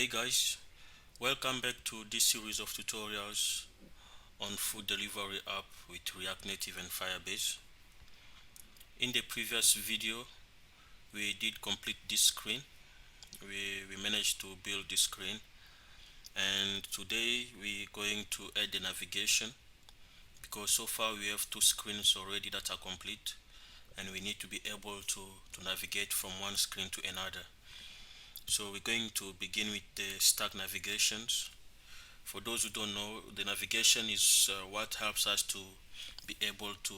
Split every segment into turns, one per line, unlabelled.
Hey guys, welcome back to this series of tutorials on food delivery app with React Native and Firebase. In the previous video, we did complete this screen. We managed to build this screen, and today we're going to add the navigation because so far we have two screens already that are complete, and we need to be able to navigate from one screen to another. So we're going to begin with the stack navigations. For those who don't know, the navigation is what helps us to be able to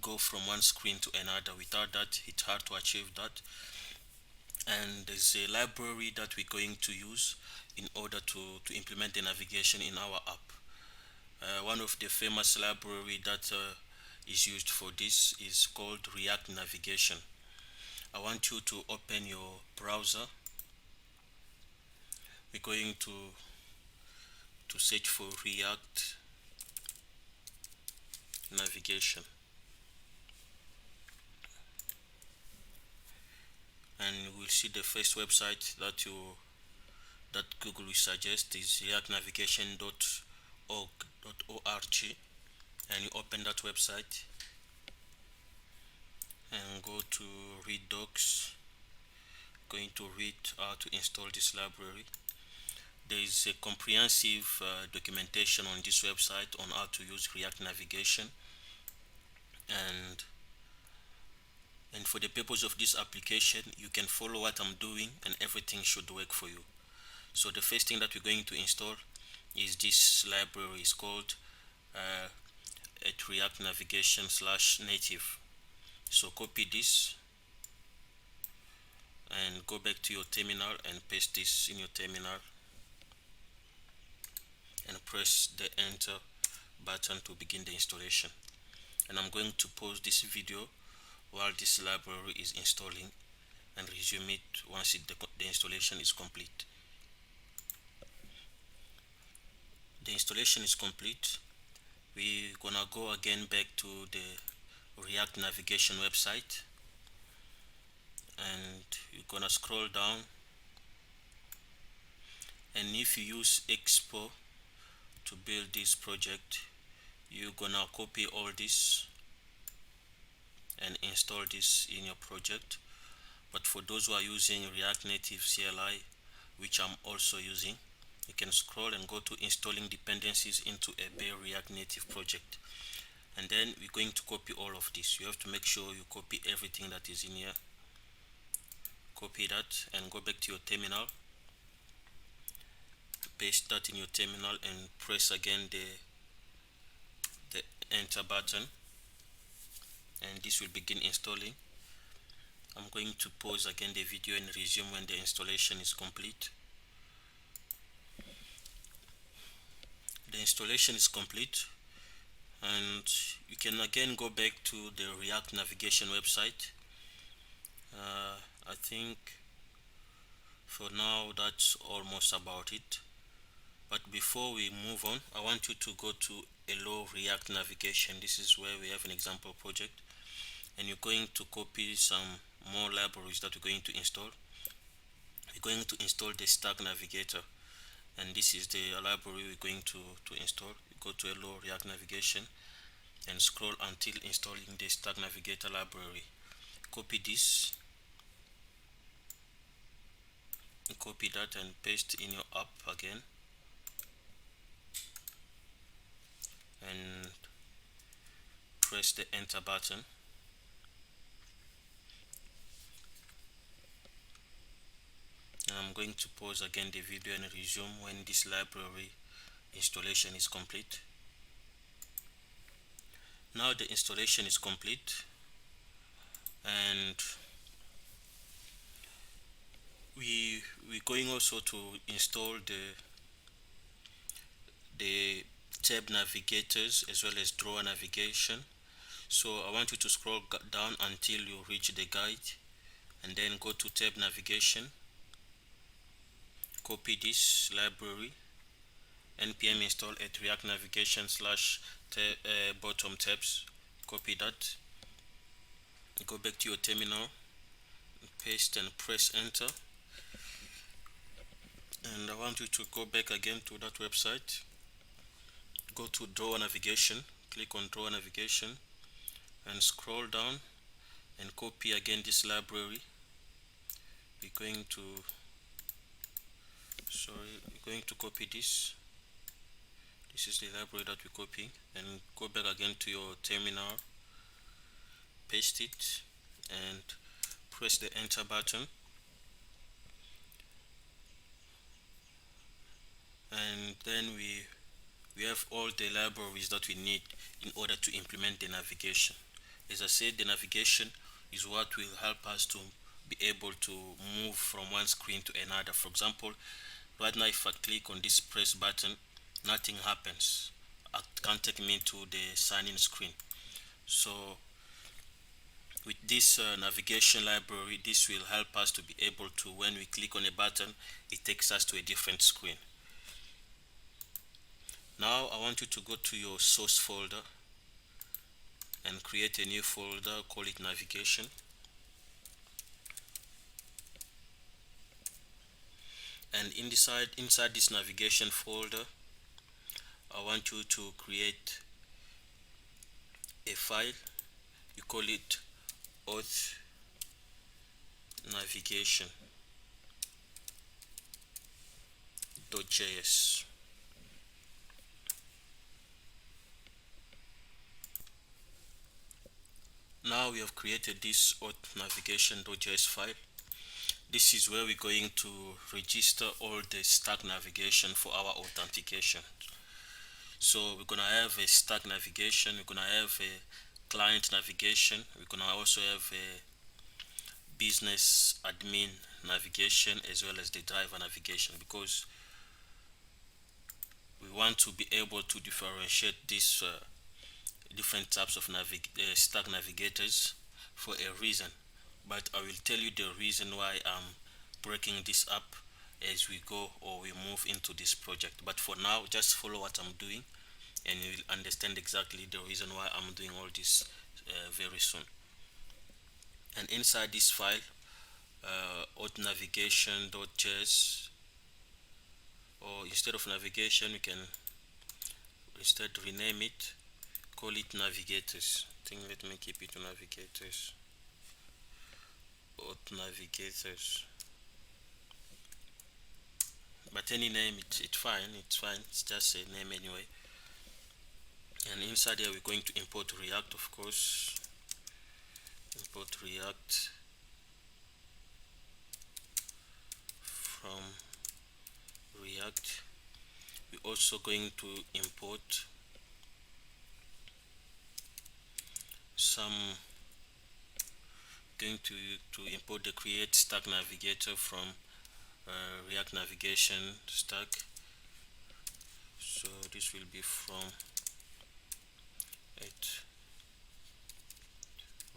go from one screen to another. Without that, it's hard to achieve that. And there's a library that we're going to use in order to implement the navigation in our app. One of the famous library that is used for this is called React Navigation. I want you to open your browser. We're going to search for React Navigation, and you will see the first website that Google will suggest is reactnavigation.org, and you open that website and go to read docs. Going to read how to install this library. There is a comprehensive documentation on this website on how to use React Navigation, and for the purpose of this application you can follow what I'm doing and everything should work for you. So the first thing that we're going to install is this library. It's called at React Navigation /native. So copy this and go back to your terminal and paste this in your terminal and press the enter button to begin the installation. And I'm going to pause this video while this library is installing and resume it once the installation is complete. The installation is complete. We're gonna go again back to the React Navigation website, and you're gonna scroll down, and if you use Expo to build this project, you're gonna copy all this and install this in your project. But for those who are using React Native CLI, which I'm also using, you can scroll and go to installing dependencies into a bare React Native project, and then we're going to copy all of this. You have to make sure you copy everything that is in here. Copy that and go back to your terminal, paste that in your terminal and press again the enter button, and this will begin installing. I'm going to pause again the video and resume when the installation is complete. The installation is complete, and you can again go back to the React Navigation website. I think for now that's almost about it, but before we move on, I want you to go to Hello React Navigation. This is where we have an example project, and you're going to copy some more libraries that we're going to install. We're going to install the Stack Navigator, and this is the library we're going to install. You go to Hello React Navigation and scroll until installing the Stack Navigator library. Copy this, copy that and paste in your app again, and press the enter button. And I'm going to pause again the video and resume when this library installation is complete. Now the installation is complete, and we're going also to install the tab navigators as well as drawer navigation. So I want you to scroll down until you reach the guide, and then go to tab navigation, copy this library, npm install at React Navigation /bottom tabs. Copy that, go back to your terminal, paste and press enter, And I want you to go back again to that website, go to draw navigation, click on draw navigation and scroll down and copy again this library. We're going to copy this. This is the library that we're copying, and go back again to your terminal, paste it and press the enter button, and then we have all the libraries that we need in order to implement the navigation. As I said, the navigation is what will help us to be able to move from one screen to another. For example, right now if I click on this press button, nothing happens. It can't take me to the sign in screen. So with this navigation library, this will help us to be able to, when we click on a button, it takes us to a different screen. Now I want you to go to your source folder and create a new folder, call it navigation. And inside this navigation folder, I want you to create a file. You call it auth navigation.js. Now we have created this auth navigation.js file. This is where we're going to register all the stack navigation for our authentication. So we're gonna have a stack navigation, we're gonna have a client navigation, we're gonna also have a business admin navigation as well as the driver navigation, because we want to be able to differentiate these different types of stack navigators for a reason. But I will tell you the reason why I'm breaking this up as we go or we move into this project. But for now, just follow what I'm doing and you will understand exactly the reason why I'm doing all this very soon. And inside this file, auth navigation.js, or instead of navigation, we can instead rename it, call it navigators. I think let me keep it to navigators. Auth navigators. But any name, it's fine, it's just a name anyway. And inside here we're going to import React, of course. Import React from React. We're also going to import import the create stack navigator from React navigation stack. So this will be from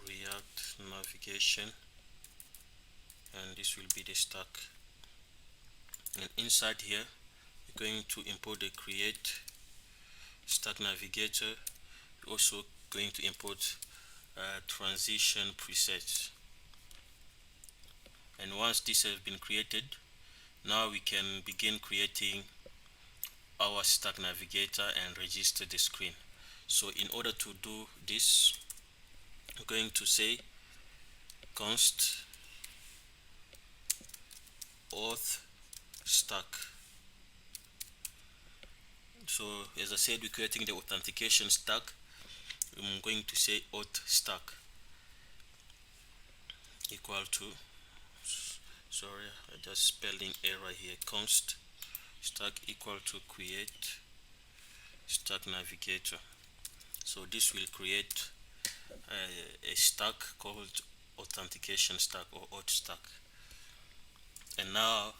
React navigation, and this will be the stack. And inside here we're going to import the create stack navigator. We're also going to import transition presets. And once this has been created, now we can begin creating our stack navigator and register the screen. So in order to do this, we're going to say const auth stack. So as I said, we're creating the authentication stack. I'm going to say auth stack equal to, sorry, I just spelling error here, const stack equal to create stack navigator. So this will create a stack called authentication stack or auth stack. And now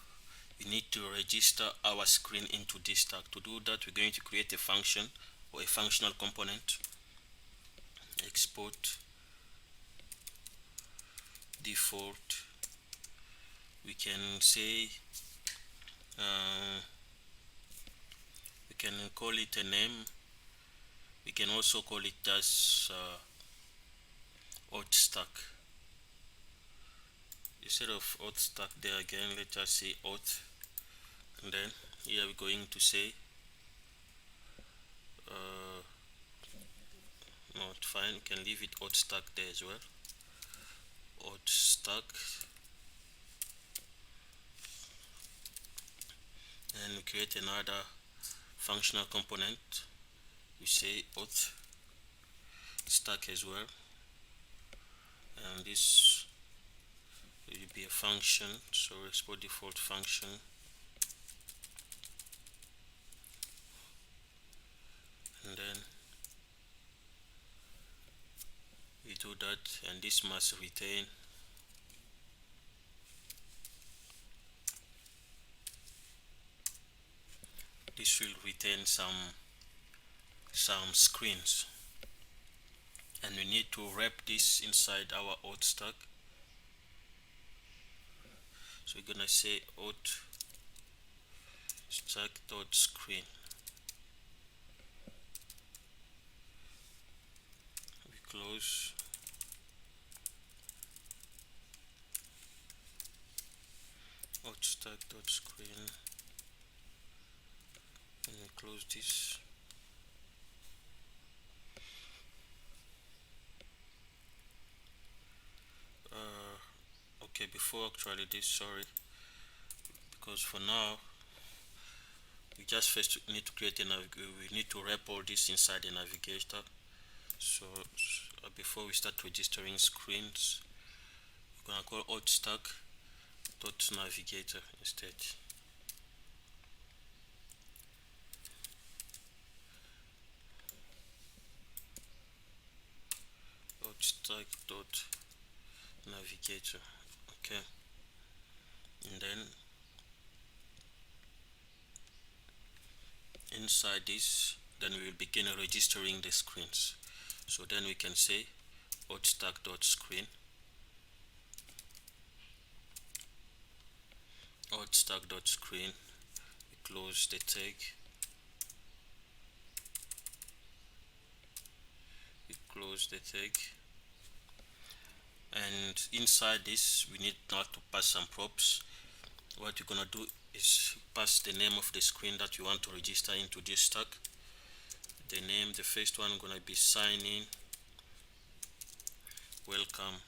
we need to register our screen into this stack. To do that, we're going to create a function or a functional component. Export default. We can say we can call it a name. We can also call it as auth stack. Instead of auth stack there again, let us say auth And then here we're going to say not fine, we can leave it auth stack there as well. Auth stack, and we create another functional component. We say auth stack as well, and this will be a function, so export default function. And then we do that, and this must retain some screens, and we need to wrap this inside our auth stack. So we're gonna say auth stack dot screen. We close. Auth stack dot screen, and we close this. Okay, before actually this, sorry, because for now we just first need to create we need to wrap all this inside the navigator. So before we start registering screens, we're gonna call auth stack dot navigator instead. Auth stack dot navigator. Okay, and then inside this, then we will begin registering the screens. So then we can say auth stack dot screen, auth stack dot screen. We close the tag. We close the tag. And inside this, we need now to pass some props. What you're gonna do is pass the name of the screen that you want to register into this stack. The name, the first one gonna be sign in, welcome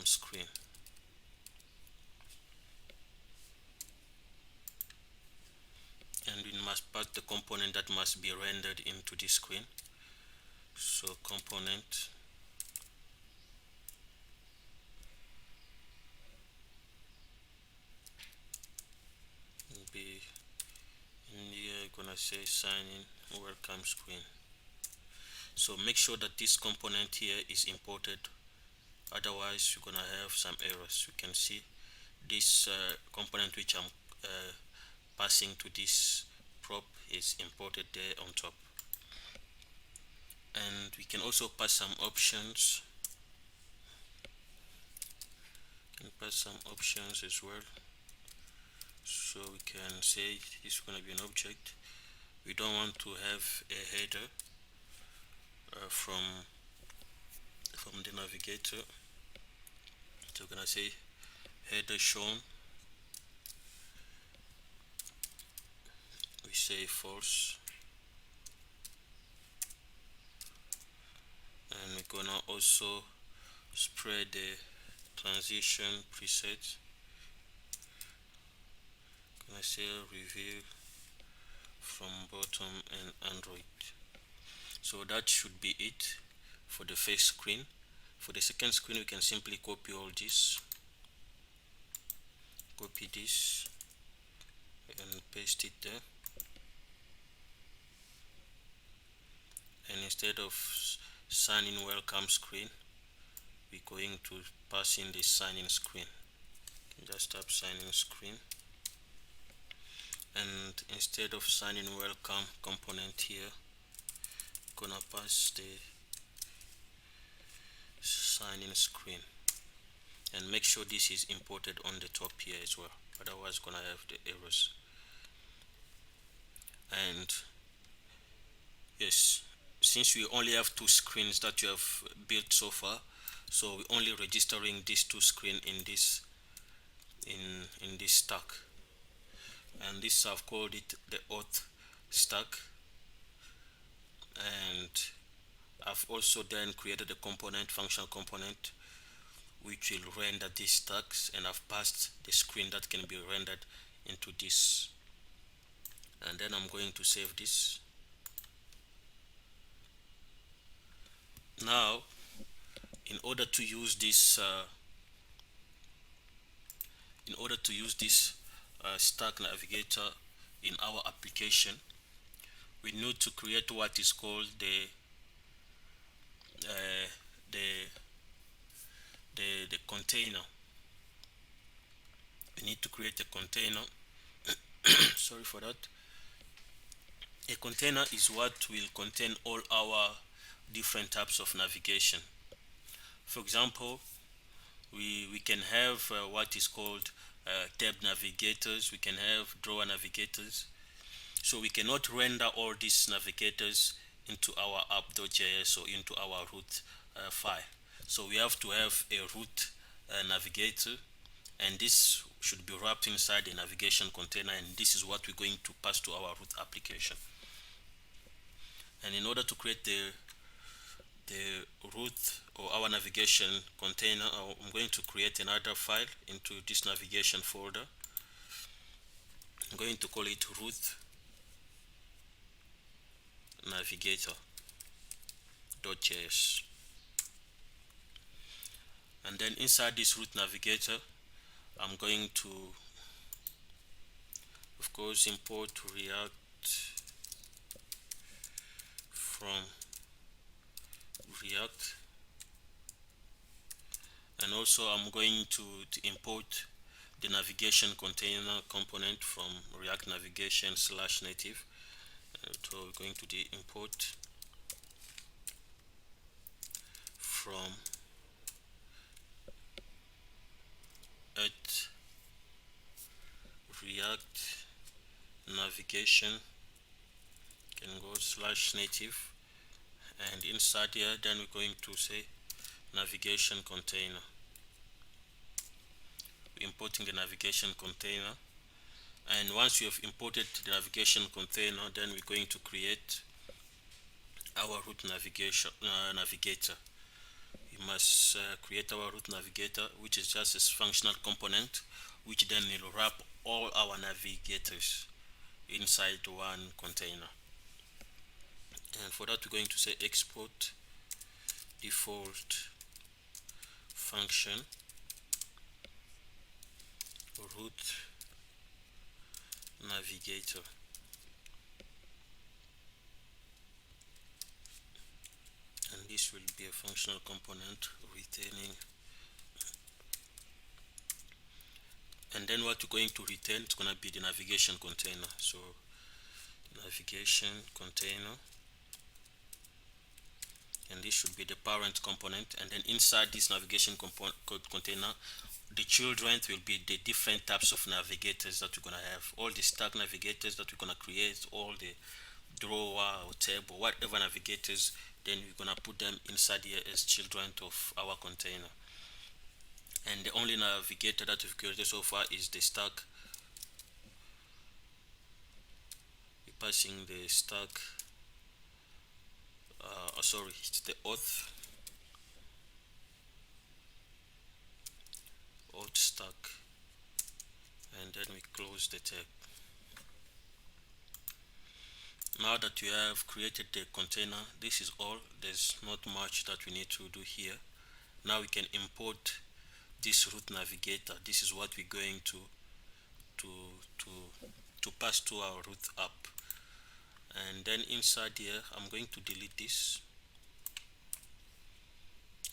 screen. And we must pass the component that must be rendered into this screen. So component will be in here, gonna say sign in, welcome screen. So make sure that this component here is imported, otherwise you're gonna have some errors. You can see this component which I'm passing to this prop is imported there on top. And we can also pass some options. As well. So we can say this is going to be an object. We don't want to have a header from the navigator. So we're going to say header shown. We say false. And we're gonna also spread the transition preset. Gonna say reveal from bottom and Android. So that should be it for the first screen. For the second screen, we can simply copy all this, copy this and paste it there. And instead of sign in welcome screen, we're going to pass in the sign in screen. You can just tap sign in screen, and instead of sign in welcome component here, gonna pass the sign in screen, and make sure this is imported on the top here as well, otherwise gonna have the errors. And yes, since we only have two screens that you have built so far, so we're only registering these two screens in this in this stack, and this I've called it the auth stack. And I've also then created a component, function component, which will render these stacks, and I've passed the screen that can be rendered into this. And then I'm going to save this. Now, in order to use this stack navigator in our application, we need to create what is called uh, the the container. We need to create a container. Sorry for that. A container is what will contain all our different types of navigation. For example, we can have what is called tab navigators. We can have drawer navigators. So we cannot render all these navigators into our app.js or into our root file. So we have to have a root navigator, and this should be wrapped inside a navigation container, and this is what we're going to pass to our root application. And in order to create the root or our navigation container, I'm going to create another file into this navigation folder. I'm going to call it root navigator.js. And then inside this root navigator, I'm going to, of course, import React from React, and also I'm going to import the navigation container component from React Navigation /native. So we're going to import from at React Navigation, can go /native, and inside here then we're going to say navigation container. We're importing the navigation container, and once you have imported the navigation container, then we're going to create our root navigator. We must create our root navigator, which is just a functional component, which then will wrap all our navigators inside one container. And for that, we're going to say export default function root navigator. And this will be a functional component returning. And then what we're going to return is going to be the navigation container. So navigation container, and this should be the parent component. And then inside this navigation container, the children will be the different types of navigators that we're going to have. All the stack navigators that we're going to create, all the drawer or tab or whatever navigators, then we're going to put them inside here as children of our container. And the only navigator that we've created so far is the stack. We're passing the stack, it's the auth stack, and then we close the tab. Now that we have created the container, this is all. There's not much that we need to do here. Now we can import this root navigator. This is what we're going to pass to our root app. And then inside here, I'm going to delete this.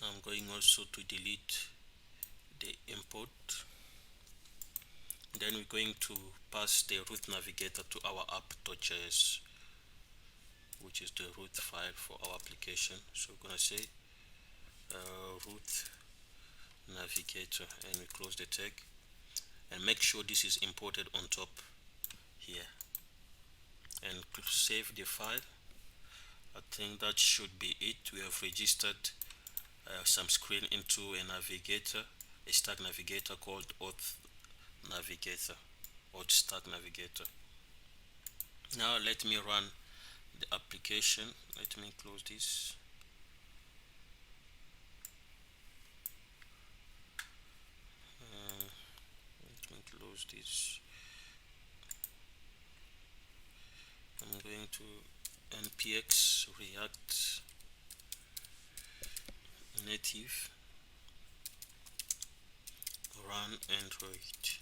I'm going also to delete the import. Then we're going to pass the root navigator to our app.js, which is the root file for our application. So we're going to say root navigator, and we close the tag, and make sure this is imported on top here, and save the file. I think that should be it. We have registered some screen into a navigator, a stack navigator called auth navigator, auth stack navigator. Now let me run the application. Let me close this. Let me close this. I'm going to npx react native run Android.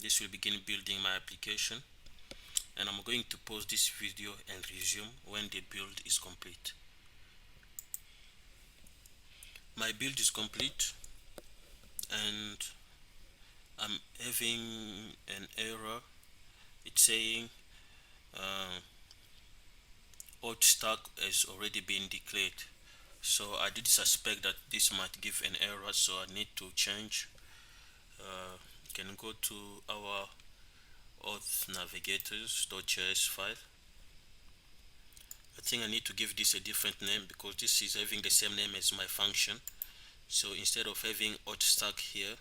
This will begin building my application, and I'm going to pause this video and resume when the build is complete. My build is complete and I'm having an error. It's saying auth stack has already been declared. So I did suspect that this might give an error, so I need to change. You can go to our auth navigators.js file. I think I need to give this a different name because this is having the same name as my function. So instead of having auth stack here,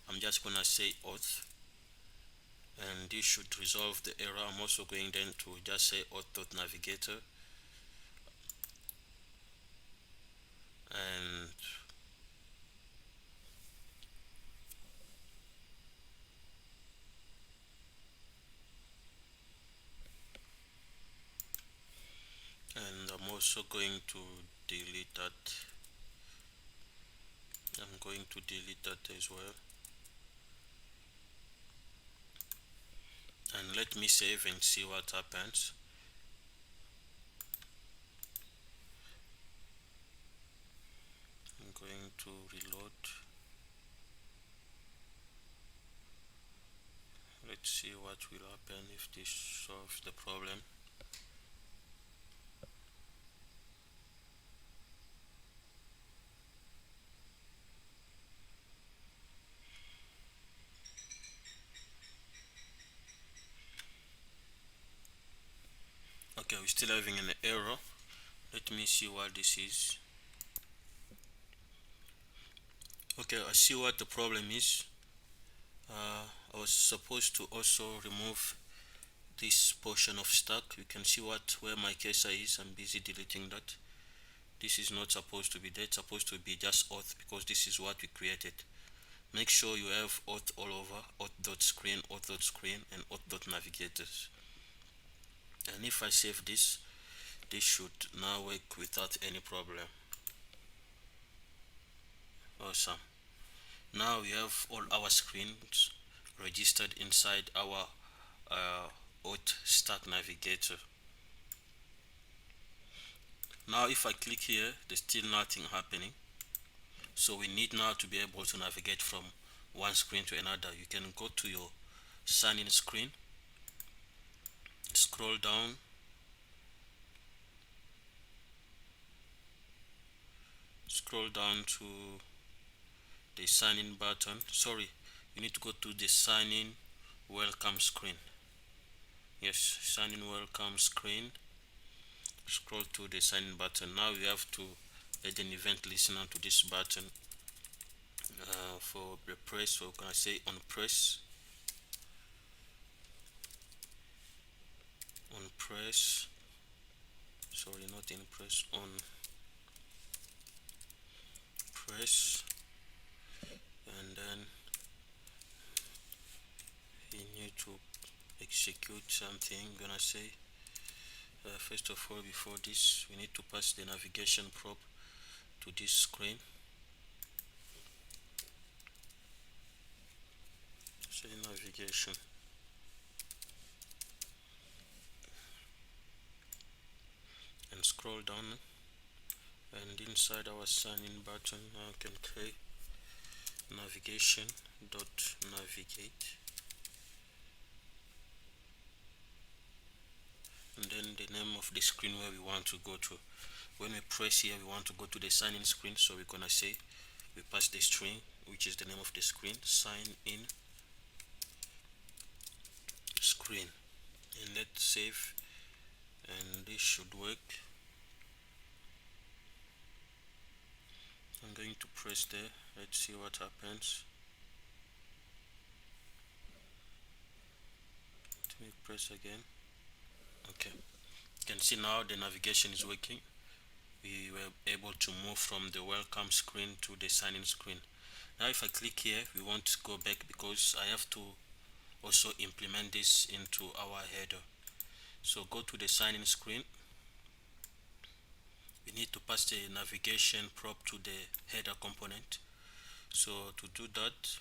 I'm just gonna say auth, and this should resolve the error. I'm also going then to just say auth.navigator, and I'm also going to delete that. I'm going to delete that as well. And let me save and see what happens. I'm going to reload. Let's see what will happen if this solves the problem. Okay, we're still having an error. Let me see what this is. Okay, I see what the problem is. I was supposed to also remove this portion of stack. You can see where my cursor is. I'm busy deleting that. This is not supposed to be there. It's supposed to be just auth because this is what we created. Make sure you have auth all over, auth.screen, auth.screen, and auth.navigators. And if I save this, this should now work without any problem. Awesome. Now we have all our screens registered inside our auth stack navigator. Now if I click here, there's still nothing happening. So we need now to be able to navigate from one screen to another. You can go to your sign-in screen, scroll down, to the sign-in button. Sorry, you need to go to the sign-in welcome screen. Yes, sign-in welcome screen. Scroll to the sign-in button. Now you have to add an event listener to this button. For the press, so can I say on press? On press. Sorry, not in press. On press, and then we need to execute something. I'm gonna say first of all, before this, we need to pass the navigation probe to this screen. Say navigation, and scroll down, and inside our sign-in button now I can create navigation dot navigate, and then the name of the screen where we want to go to. When we press here, we want to go to the sign-in screen, so we're gonna say we pass the string, which is the name of the screen, sign in screen, and let's save, and this should work. I'm going to press there. Let's see what happens. Let me press again. Okay, you can see now the navigation is working. We were able to move from the welcome screen to the sign in screen. Now if I click here, we want to go back because I have to also implement this into our header. So go to the sign in screen. We need to pass the navigation prop to the header component. So to do that,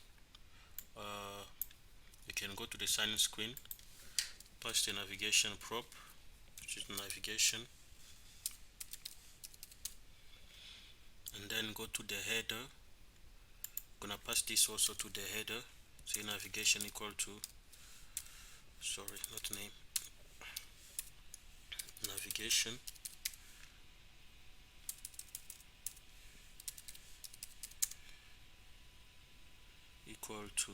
you can go to the sign in screen, pass the navigation prop, which is navigation, and then go to the header. Gonna pass this also to the header. Say navigation equal to, sorry, not name, navigation equal to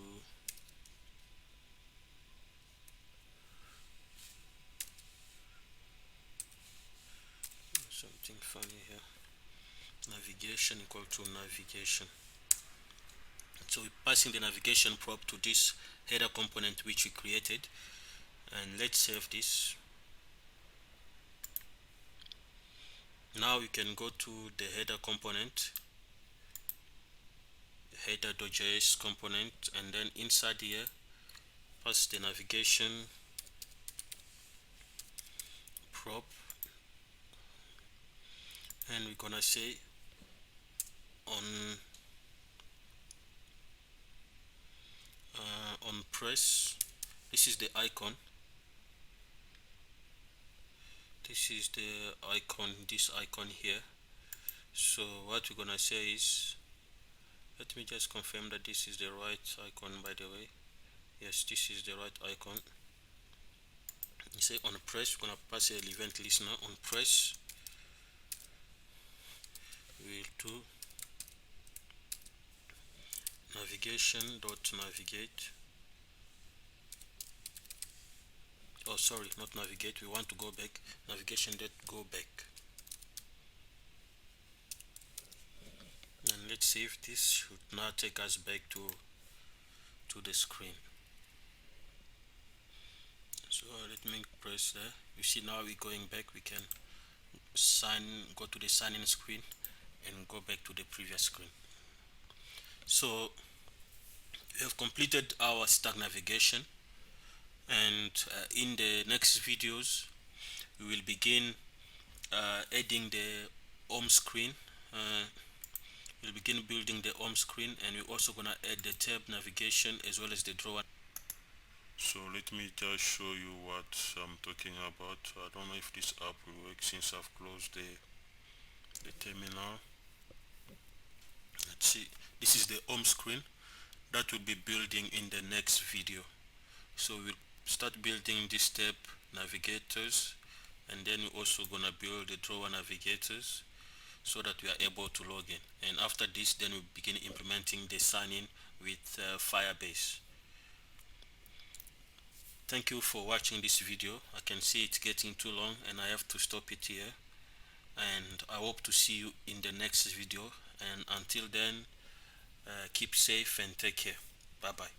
something funny here, navigation equal to navigation. So we're passing the navigation prop to this header component which we created, and let's save this. Now we can go to the header component, header.js component, and then inside here pass the navigation prop, and we're gonna say on press. This is the icon. This is the icon, this icon here. So what we're gonna say is, let me just confirm that this is the right icon, by the way. Yes, this is the right icon. You say on press, we're gonna pass an event listener. On press, we'll do navigate. Oh, sorry, not navigate. We want to go back. Navigation.go back. And let's see if this should now take us back to the screen. So let me press there. You see now we're going back. We can go to the sign in screen and go back to the previous screen. So we have completed our stack navigation, and in the next videos we will begin adding the home screen. We'll begin building the home screen, and we're also gonna add the tab navigation as well as the drawer. So let me just show you what I'm talking about. I don't know if this app will work since I've closed the terminal. Let's see. This is the home screen that we'll be building in the next video. So we'll start building this tab navigators, and then we're also gonna build the drawer navigators so that we are able to log in. And after this, then we begin implementing the sign-in with Firebase. Thank you for watching this video. I can see it's getting too long and I have to stop it here. And I hope to see you in the next video. And until then, keep safe and take care. Bye bye.